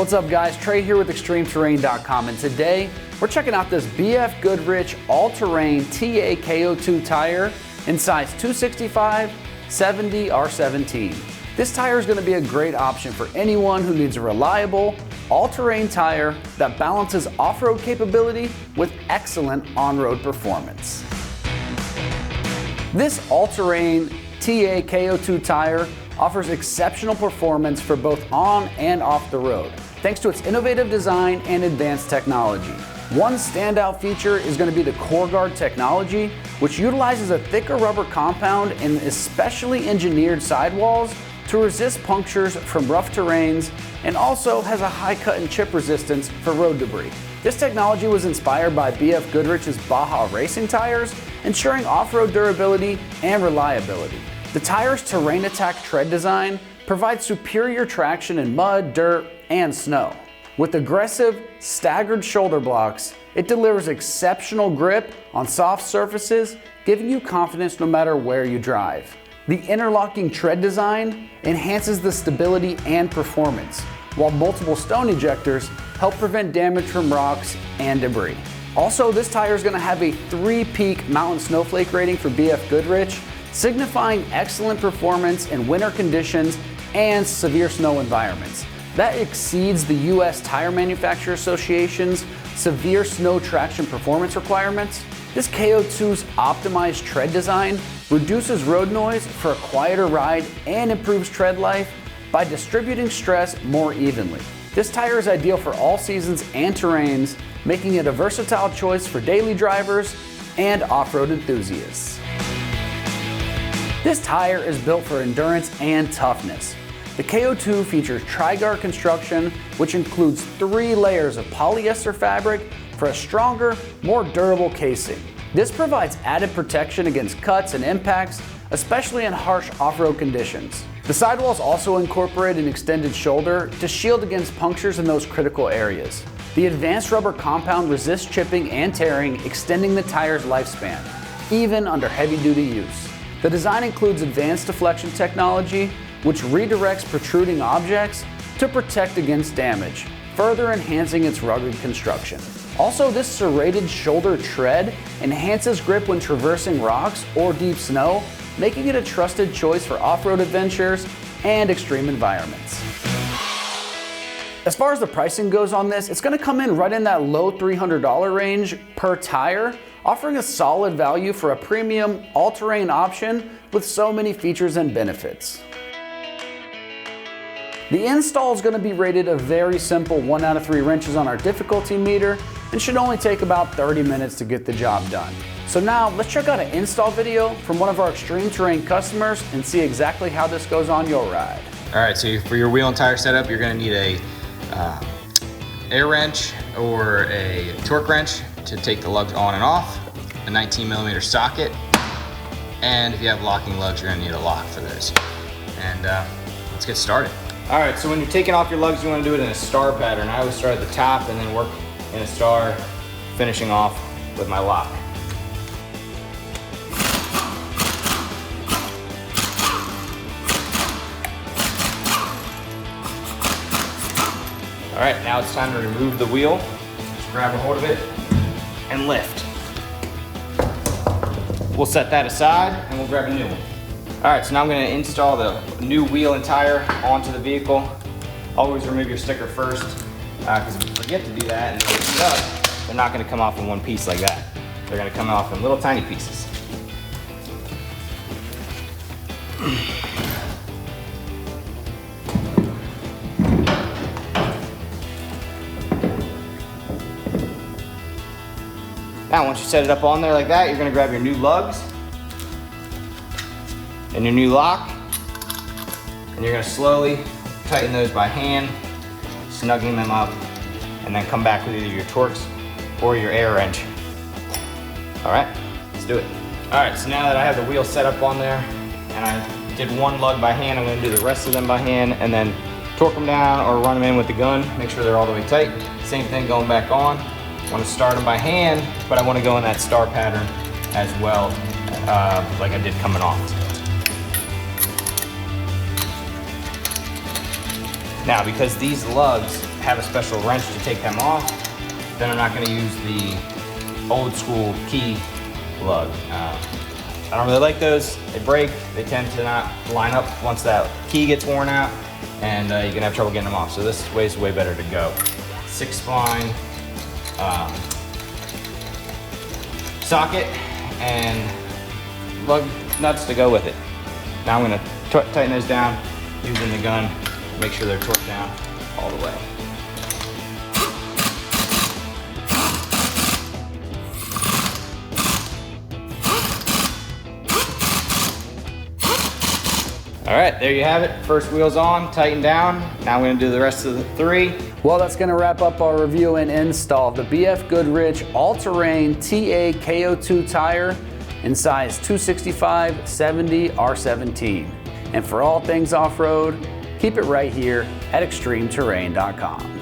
What's up guys, Trey here with ExtremeTerrain.com, and today we're checking out this BF Goodrich all-terrain TA KO2 tire in size 265, 70, R17. This tire is going to be a great option for anyone who needs a reliable, all-terrain tire that balances off-road capability with excellent on-road performance. This all-terrain TA KO2 tire offers exceptional performance for both on and off the road, thanks to its innovative design and advanced technology. One standout feature is going to be the CoreGuard technology, which utilizes a thicker rubber compound in especially engineered sidewalls to resist punctures from rough terrains, and also has a high cut and chip resistance for road debris. This technology was inspired by BF Goodrich's Baja racing tires, ensuring off-road durability and reliability. The tire's Terrain Attack tread design provides superior traction in mud, dirt, and snow. With aggressive, staggered shoulder blocks, it delivers exceptional grip on soft surfaces, giving you confidence no matter where you drive. The interlocking tread design enhances the stability and performance, while multiple stone ejectors help prevent damage from rocks and debris. Also, this tire is going to have a 3-peak mountain snowflake rating for BF Goodrich, signifying excellent performance in winter conditions and severe snow environments. That exceeds the U.S. Tire Manufacturer Association's severe snow traction performance requirements. This KO2's optimized tread design reduces road noise for a quieter ride and improves tread life by distributing stress more evenly. This tire is ideal for all seasons and terrains, making it a versatile choice for daily drivers and off-road enthusiasts. This tire is built for endurance and toughness. The KO2 features Tri-Guard construction, which includes 3 layers of polyester fabric for a stronger, more durable casing. This provides added protection against cuts and impacts, especially in harsh off-road conditions. The sidewalls also incorporate an extended shoulder to shield against punctures in those critical areas. The advanced rubber compound resists chipping and tearing, extending the tire's lifespan, even under heavy-duty use. The design includes advanced deflection technology, which redirects protruding objects to protect against damage, further enhancing its rugged construction. Also, this serrated shoulder tread enhances grip when traversing rocks or deep snow, making it a trusted choice for off-road adventures and extreme environments. As far as the pricing goes on this, it's going to come in right in that low $300 range per tire, offering a solid value for a premium all-terrain option with so many features and benefits. The install is going to be rated a very simple 1 out of 3 wrenches on our difficulty meter and should only take about 30 minutes to get the job done. So now let's check out an install video from one of our Extreme Terrain customers and see exactly how this goes on your ride. All right, so for your wheel and tire setup, you're going to need a air wrench or a torque wrench to take the lugs on and off, a 19mm socket, and if you have locking lugs, you're going to need a lock for those. And let's get started. All right, so when you're taking off your lugs, you want to do it in a star pattern. I always start at the top and then work in a star, finishing off with my lock. All right, now it's time to remove the wheel. Just grab a hold of it and lift. We'll set that aside and we'll grab a new one. All right, so now I'm gonna install the new wheel and tire onto the vehicle. Always remove your sticker first, because if you forget to do that and lift it up, they're not gonna come off in one piece like that. They're gonna come off in little tiny pieces. Now, once you set it up on there like that, you're gonna grab your new lugs and your new lock, and you're gonna slowly tighten those by hand, snugging them up, and then come back with either your Torx or your air wrench. All right, let's do it. All right, so now that I have the wheel set up on there, and I did one lug by hand, I'm gonna do the rest of them by hand, and then torque them down or run them in with the gun, make sure they're all the way tight. Same thing going back on. I wanna start them by hand, but I wanna go in that star pattern as well, like I did coming off. Now, because these lugs have a special wrench to take them off, then I'm not gonna use the old school key lug. I don't really like those. They break. They tend to not line up once that key gets worn out, and you're gonna have trouble getting them off. So this way is way better to go. 6-spline socket and lug nuts to go with it. Now I'm gonna tighten those down using the gun, make sure they're torqued down all the way. All right, there you have it. First wheel's on, tightened down. Now I'm gonna do the rest of the 3. Well, that's going to wrap up our review and install of the BF Goodrich all-terrain TA KO2 tire in size 265/70 R17. And for all things off-road, keep it right here at extremeterrain.com.